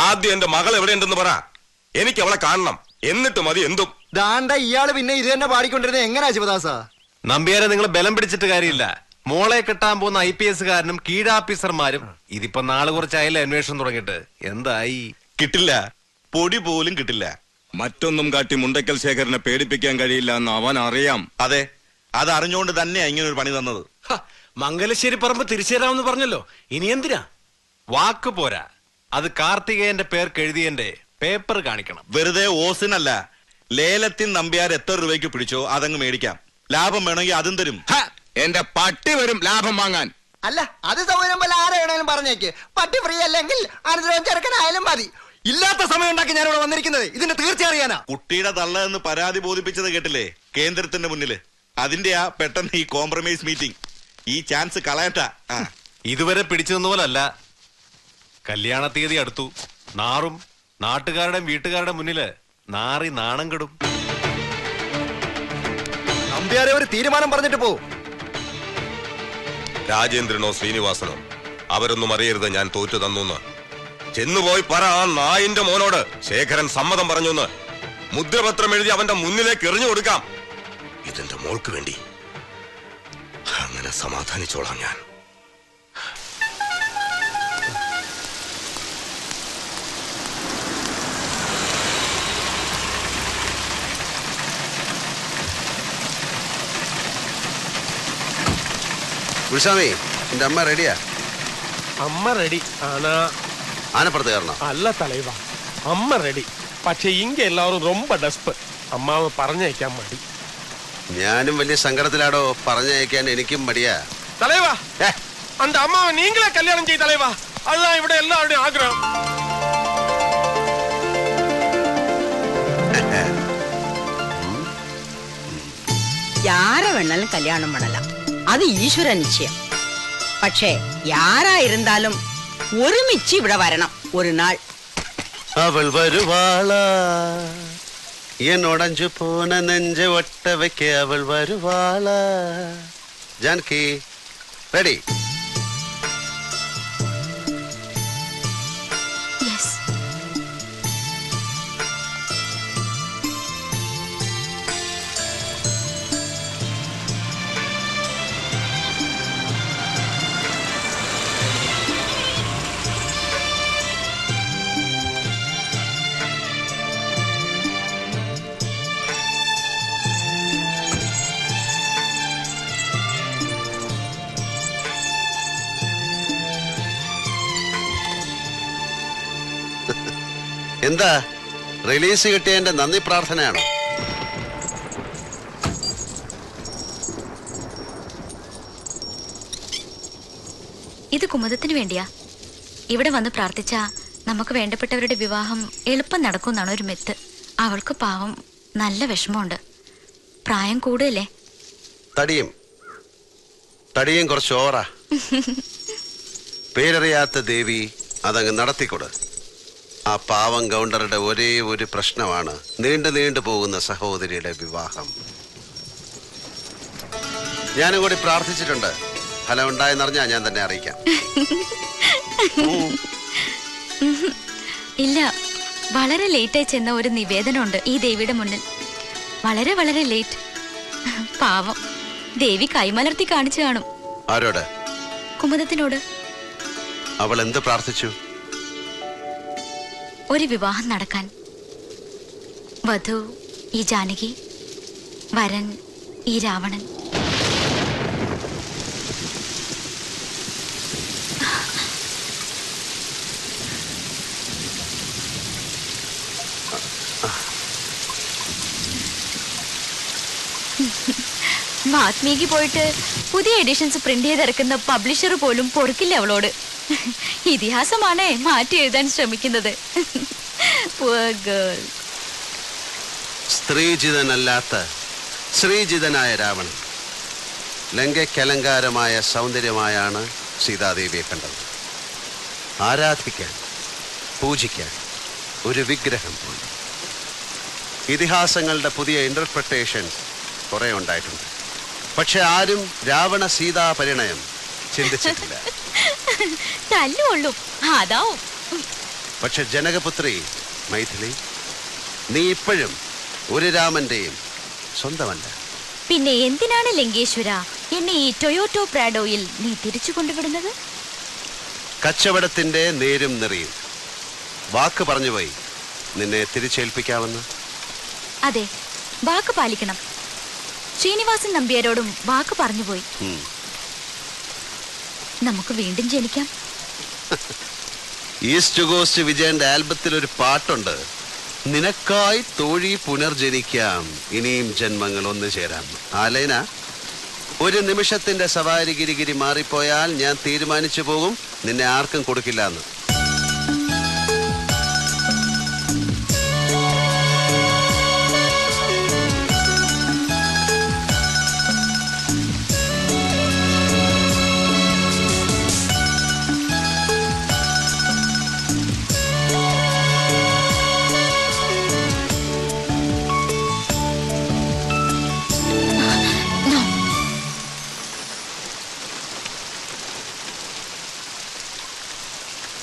ആദ്യം എന്റെ മകൾ എവിടെയുണ്ടെന്ന് പറ. എനിക്ക് അവളെ കാണണം. എന്നിട്ട് മതി എന്തും. ദാണ്ട ഇയാള് പിന്നെ ഇത് തന്നെ പാടിക്കൊണ്ടിരുന്നത് എങ്ങനെയാ ശിവദാസ? നമ്പ്യാരെ നിങ്ങൾ ബലം പിടിച്ചിട്ട് കാര്യമില്ല. മോളെ കിട്ടാൻ പോകുന്ന IPS കാരനും കീഴാഫീസർമാരും ഇതിപ്പോ നാളെ കുറച്ചായാലും അന്വേഷണം തുടങ്ങിയിട്ട് എന്തായി? കിട്ടില്ല, പൊടി പോലും കിട്ടില്ല. മറ്റൊന്നും കാട്ടി മുണ്ടക്കൽ ശേഖരനെ പേടിപ്പിക്കാൻ കഴിയില്ല എന്ന് അവൻ അറിയാം. അതെ, അത് അറിഞ്ഞുകൊണ്ട് തന്നെയാ ഇങ്ങനെ ഒരു പണി തന്നത്. മംഗലശ്ശേരി പറമ്പ് തിരിച്ചു തരാമെന്ന് പറഞ്ഞല്ലോ, ഇനി എന്തിനാ? വാക്ക് പോരാ, അത് കാർത്തികേയന്റെ പേർക്ക് എഴുതിയന്റെ പേപ്പർ കാണിക്കണം. വെറുതെ ഓസിനല്ല, ലേലത്തിൽ നമ്പ്യാർ എത്ര രൂപയ്ക്ക് പിടിച്ചോ അതങ്ങ് മേടിക്കാം. ലാഭം വേണമെങ്കിൽ അതും തരും. എന്റെ പട്ടി വരും ലാഭം വാങ്ങാൻ. അല്ല, അത് സൗകര്യം പോലെ ആരെ വേണേലും പറഞ്ഞേക്ക്. പട്ടി ഫ്രീ അല്ലെങ്കിൽ അനുദ്രവം ചെറുക്കനായാലും മതി. ഇല്ലാത്ത സമയം ഉണ്ടാക്കി ഞാൻ ഇവിടെ വന്നിരിക്കുന്നത് ഇതിന്റെ തീർച്ച അറിയാനാ. കുട്ടിയുടെ തള്ള എന്ന് പരാതി ബോധിപ്പിച്ചത് കേട്ടില്ലേ കേന്ദ്രത്തിന്റെ മുന്നില്? അതിന്റെയാ പെട്ടെന്ന് ഈ കോംപ്രമൈസ് മീറ്റിംഗ്. ഈ ചാൻസ് കളയട്ടാ. ഇതുവരെ പിടിച്ചതെന്ന പോലല്ല. കല്യാണ തീയതി അടുത്തു. നാറും നാട്ടുകാരുടെയും വീട്ടുകാരുടെ മുന്നില് നാറി നാണം കെടും. നമ്പ്യാരെ ഒരു തീരുമാനം പറഞ്ഞിട്ട് പോ. രാജേന്ദ്രനോ ശ്രീനിവാസനോ അവരൊന്നും അറിയരുത് ഞാൻ തോറ്റു തന്നു. ചെന്നുപോയി പറ ആ നായിന്റെ മോനോട് ശേഖരൻ സമ്മതം പറഞ്ഞുന്ന്. മുദ്രപത്രം എഴുതി അവന്റെ മുന്നിലേക്ക് എറിഞ്ഞു കൊടുക്കാം. ഇതെന്റെ മോൾക്ക് വേണ്ടി. അങ്ങനെ സമാധാനിച്ചോളാം ഞാൻ. ഗുരുസ്വാമി, എന്റെ അമ്മ റെഡിയാ? അമ്മ റെഡി ആനാ? ആനപ്പുറത്ത് കയറണം. അല്ല തലൈവ, അമ്മ റെഡി. പക്ഷെ ഇങ്ങ എല്ലാവരും ரொம்ப ഡെസ്പ്. അമ്മാവ് പറഞ്ഞയക്കാൻ മടി. ഞാനും വലിയ സങ്കടത്തിലാടോ. പറഞ്ഞയക്കാൻ എനിക്കും മടിയാ. തലൈവ, അന്ത അമ്മാവ് നീங்களே കല്യാണം ചെയ്യ തലൈവ. അതാ ഇവിടെ എല്ലാവരുടെയും ആഗ്രഹം. யார வேணாலும் கல்யாணம் பண்ணலாம், அது ஈஸ்வர நிச்சயம். പക്ഷേ யாராயிருந்தாலும் ഒരുമിച്ച് ഇവിടെ വരണം ഒരു നാൾ. അവൾ വരുവാളാ എന്നോടഞ്ചു പോന നെഞ്ച ഒട്ട വെക്ക അവൾ വരുവാളാ. ജാനകി റെഡി? എന്താ റിലീസ് കിട്ടിയതിന്റെ നന്ദി പ്രാർത്ഥനയാണോ? ഇത് കുമുദത്തിന് വേണ്ടിയാ. ഇവിടെ വന്ന് പ്രാർത്ഥിച്ച നമുക്ക് വേണ്ടപ്പെട്ടവരുടെ വിവാഹം എളുപ്പം നടക്കുമെന്നാണ് ഒരു മിത്ത്. അവൾക്ക് പാവം നല്ല വിഷമമുണ്ട്. പ്രായം കൂടുതലേ. തടിയും കുറച്ച് ഓവറാ. പേരറിയാത്ത ദേവി അതങ്ങ് നടത്തിക്കൊടു. ആ പാവം ഗൗണ്ടറുടെ ഒരേ ഒരു പ്രശ്നമാണ് നീണ്ടു പോകുന്ന സഹോദരിയുടെ വിവാഹം. ഞാനും കൂടി പ്രാർത്ഥിച്ചിട്ടുണ്ട്. ഫലം ഉണ്ടായെന്നറിഞ്ഞാ ഞാൻ തന്നെ അറിയിക്കാം. ഇല്ല, വളരെ ലേറ്റായി ചെന്ന ഒരു നിവേദനമുണ്ട് ഈ ദേവിയുടെ മുന്നിൽ. വളരെ വളരെ ലേറ്റ്. പാവം ദേവി കൈമലർത്തി കാണിച്ചു കാണും. ആരോട്? കുമുദത്തിനോട്. അവൾ എന്ത് പ്രാർത്ഥിച്ചു? ഒരു വിവാഹം നടക്കാൻ. വധു ഈ ജാനകി, വരൻ ഈ രാവണൻ. വാത്മീകി പോയിട്ട് പുതിയ എഡിഷൻസ് പ്രിന്റ് ചെയ്തിറക്കുന്ന പബ്ലിഷർ പോലും പൊറുക്കില്ല അവളോട്. ഇതിഹാസമാണേ മാറ്റി എഴുതാൻ ശ്രമിക്കുന്നത്. സ്ത്രീജിതനല്ലാത്ത ശ്രീജിതനായ രാവണൻ ലങ്കയ്ക്കലങ്കാരമായ സൗന്ദര്യമായാണ് സീതാദേവിയെ കണ്ടത്. ആരാധിക്കാൻ, പൂജിക്കാൻ ഒരു വിഗ്രഹം പോലെ. ഇതിഹാസങ്ങളുടെ പുതിയ ഇന്റർപ്രിട്ടേഷൻസ് കുറെ ഉണ്ടായിട്ടുണ്ട്. പക്ഷെ ആരും രാവണ സീതാ പരിണയം ചിന്തിച്ചിട്ടില്ല. തല്ലുള്ളൂ അതാവും. പക്ഷെ ജനകപുത്രി മൈഥിലി, നീ ഇപ്പോഴും ഒരു രാമന്റെയും സ്വന്തമല്ല. പിന്നെ എന്തിനാണ് ലങ്കേശ്വര എന്നെ ഈ ടൊയോട്ടോ പ്രാഡോയിൽ നീ തിരിച്ചു കൊണ്ടുവിടുന്നത്? കച്ചവടത്തിന്റെ നേരും നെറിയും. വാക്ക് പറഞ്ഞുപോയി നിന്നെ തിരിച്ചേൽപ്പിക്കാമെന്ന്. അതെ, വാക്ക് പാലിക്കണം. ശ്രീനിവാസൻ നമ്പ്യാരോടും വാക്ക് പറഞ്ഞുപോയി. നമുക്ക് വീണ്ടും ജനിക്കാം. ഈസ്റ്റ് കോസ്റ്റ് വിജയന്റെ ആൽബത്തിൽ ഒരു പാട്ടുണ്ട്, നിനക്കായി തോഴി പുനർജനിക്കാം, ഇനിയും ജന്മങ്ങൾ ഒന്നു ചേരാം. ആലേന, ഒരു നിമിഷത്തിന്റെ സവാരി ഗിരിഗിരി മാറിപ്പോയാൽ ഞാൻ തീരുമാനിച്ചു പോകും നിന്നെ ആർക്കും കൊടുക്കില്ല എന്ന്.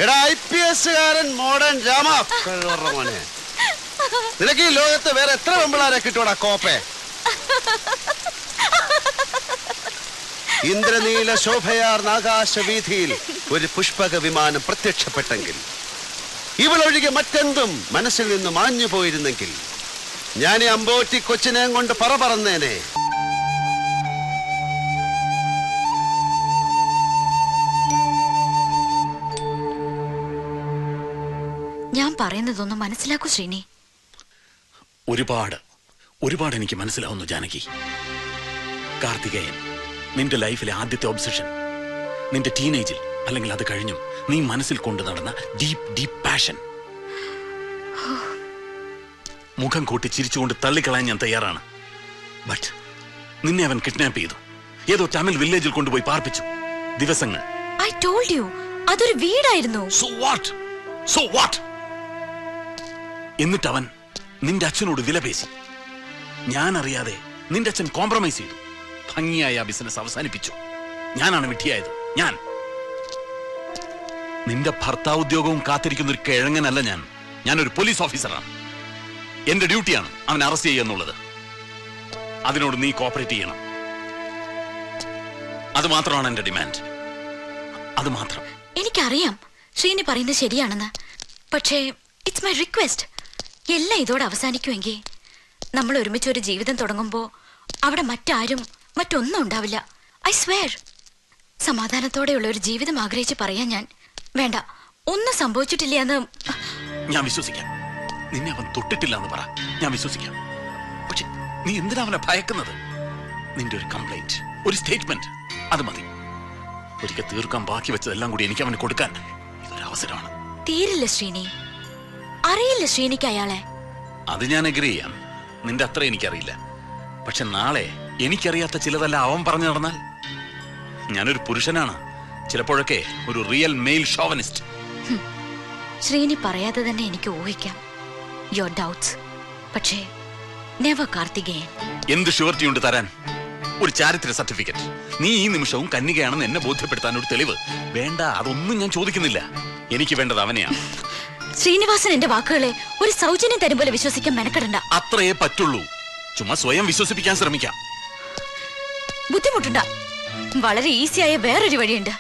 എടാ IPS കാരൻ മോഡേൺ രാമ, മോനെ, നിനക്ക് ഈ ലോകത്ത് വേറെ എത്ര പെമ്പിളാരെ കിട്ടൂടാ കോപ്പെ? ഇന്ദ്രനീല ശോഭയാർന്ന ആകാശവീഥിയിൽ ഒരു പുഷ്പക വിമാനം പ്രത്യക്ഷപ്പെട്ടെങ്കിൽ, ഇവളൊഴികെ മറ്റെന്തും മനസ്സിൽ നിന്ന് മാഞ്ഞു പോയിരുന്നെങ്കിൽ, ഞാൻ ഈ അമ്പോറ്റി കൊച്ചിനെയും കൊണ്ട് പറന്നേനെ. ഞാൻ പറയുന്നതൊന്നും മനസ്സിലാക്കൂ ശ്രീനി. ഒരുപാട് എനിക്ക് മനസ്സിലാവുന്നു ജാനകി. കാർത്തികേയൻ, നിന്റെ ലൈഫിലെ ആദ്യത്തെ ഒബ്സഷൻ, നിന്റെ ടീനേജിൽ അല്ലെങ്കിൽ അത് കഴിഞ്ഞും നീ മനസ്സിൽ കൊണ്ടു നടന്ന ഡീപ് പാഷൻ. മുഖം കൂട്ടി ചിരിച്ചുകൊണ്ട് തള്ളിക്കളയാൻ ഞാൻ തയ്യാറാണ്. ബട്ട് നിന്നെ അവൻ കിഡ്നാപ്പ് ചെയ്തു, ഏതോ തമിഴ് വില്ലേജിൽ കൊണ്ടുപോയി പാർപ്പിച്ചു. ദിവസങ്ങൾ. I told you, അതൊരു വീടായിരുന്നു. So what? എന്നിട്ട് അവൻ നിന്റെ അച്ഛനോട് വിലപേശി. ഞാൻ അറിയാതെ നിന്റെ അച്ഛൻ കോംപ്രമൈസ് ചെയ്തു. ഭംഗിയായ ആ ബിസിനസ് അവസാനിപ്പിച്ചു. ഞാനാണ് വിഡ്ഢിയായത്. നിന്റെ ഭർത്താവുദ്യോഗവും കാത്തിരിക്കുന്ന ഒരു കിഴങ്ങനല്ല ഞാനൊരു പോലീസ് ഓഫീസറാണ്. എന്റെ ഡ്യൂട്ടിയാണ് അവൻ അറസ്റ്റ് ചെയ്യുക എന്നുള്ളത്. അതിനോട് നീ കോപ്പറേറ്റ് ചെയ്യണം. അത് മാത്രമാണ് എന്റെ ഡിമാൻഡ്. അത് മാത്രം. എനിക്കറിയാം ശ്രീനി പറയുന്നത് ശരിയാണെന്ന്. പക്ഷേ ഇറ്റ്സ് മൈ റിക്വസ്റ്റ്. എല്ലാം ഇതോടെ അവസാനിക്കുമെങ്കിൽ നമ്മൾ ഒരുമിച്ച് ഒരു ജീവിതം തുടങ്ങുമ്പോൾ അവിടെ മറ്റൊന്നും ഉണ്ടാവില്ല. I swear. സമാധാനത്തോടെയുള്ള ഒരു ജീവിതം ആഗ്രഹിച്ച് പറയാൻ ഞാൻ. വേണ്ട, ഒന്നും സംഭവിച്ചിട്ടില്ല എന്ന് ഞാൻ വിശ്വസിക്കാം. നിന്നെ അവൻ തൊട്ടിട്ടില്ല എന്ന് പറ, ഞാൻ വിശ്വസിക്കാം. പക്ഷെ നീ എന്തിനാ അവനെ ഭയക്കുന്നത്? നിന്റെ ഒരു കംപ്ലൈന്റ്, ഒരു സ്റ്റേറ്റ്മെന്റ്, അത് മതി. ഒരിക്കൽ തീർക്കാൻ ബാക്കി വെച്ചതെല്ലാം കൂടി എനിക്ക് അവന് കൊടുക്കാൻ ഇതൊരു അവസരമാണ്. തീരില്ല ശ്രീനി. അറിയില്ല ശ്രീനിക്ക് അയാളെ. അത് ഞാൻ അഗ്രി ചെയ്യാം. നിന്റെ അത്ര എനിക്കറിയില്ല. പക്ഷെ നാളെ എനിക്കറിയാത്ത ചിലതല്ല അവൻ പറഞ്ഞു നടന്നാൽ? ഞാനൊരു പുരുഷനാണ്, ചിലപ്പോഴൊക്കെ ഒരു റിയൽ മെയിൽ ഷോവനിസ്റ്റ്. ശ്രീനി പറയാതെ തന്നെ എനിക്ക് ഊഹിക്കാം യുവർ ഡൗട്ട്സ്. പക്ഷേ നെവർ കാർത്തികേയൻ. എന്ത് ഷുവർട്ടി ഉണ്ട് തരാൻ? ഒരു ചാരിത്ര സർട്ടിഫിക്കറ്റ്. നീ ഈ നിമിഷവും കന്യകയാണെന്ന് എന്നെ ബോധ്യപ്പെടുത്താൻ ഒരു തെളിവ് വേണ്ട. അതൊന്നും ഞാൻ ചോദിക്കുന്നില്ല. എനിക്ക് വേണ്ടത് അവനെയാണ്. ശ്രീനിവാസൻ എന്റെ വാക്കുകളെ ഒരു സൗജന്യം തരും പോലെ വിശ്വസിക്കാൻ മെനക്കെടണ്ട. അത്രയേ പറ്റുള്ളൂ. ചുമ്മാ സ്വയം വിശ്വസിപ്പിക്കാൻ ശ്രമിക്കാം. ബുദ്ധിമുട്ടുണ്ട. വളരെ ഈസിയായ വേറൊരു വഴിയുണ്ട്.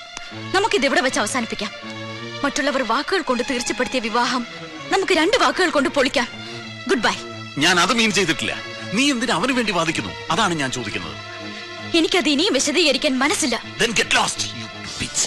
നമുക്കിതിവിടെ വെച്ച് അവസാനിപ്പിക്കാം. മറ്റുള്ളവർ വാക്കുകൾ കൊണ്ട് തീർച്ചപ്പെടുത്തിയ വിവാഹം നമുക്ക് 2 വാക്കുകൾ കൊണ്ട് പൊളിക്കാം. Goodbye. ഞാൻ അത് മീൻ ചെയ്തിട്ടില്ല. നീ എന്തിനാ അവന് വേണ്ടി വാദിക്കുന്നു? അതാണ് ഞാൻ ചോദിക്കുന്നത്. എനിക്കത് ഇനിയും വിശദീകരിക്കാൻ മനസ്സില്ല. Then get lost, you bitch.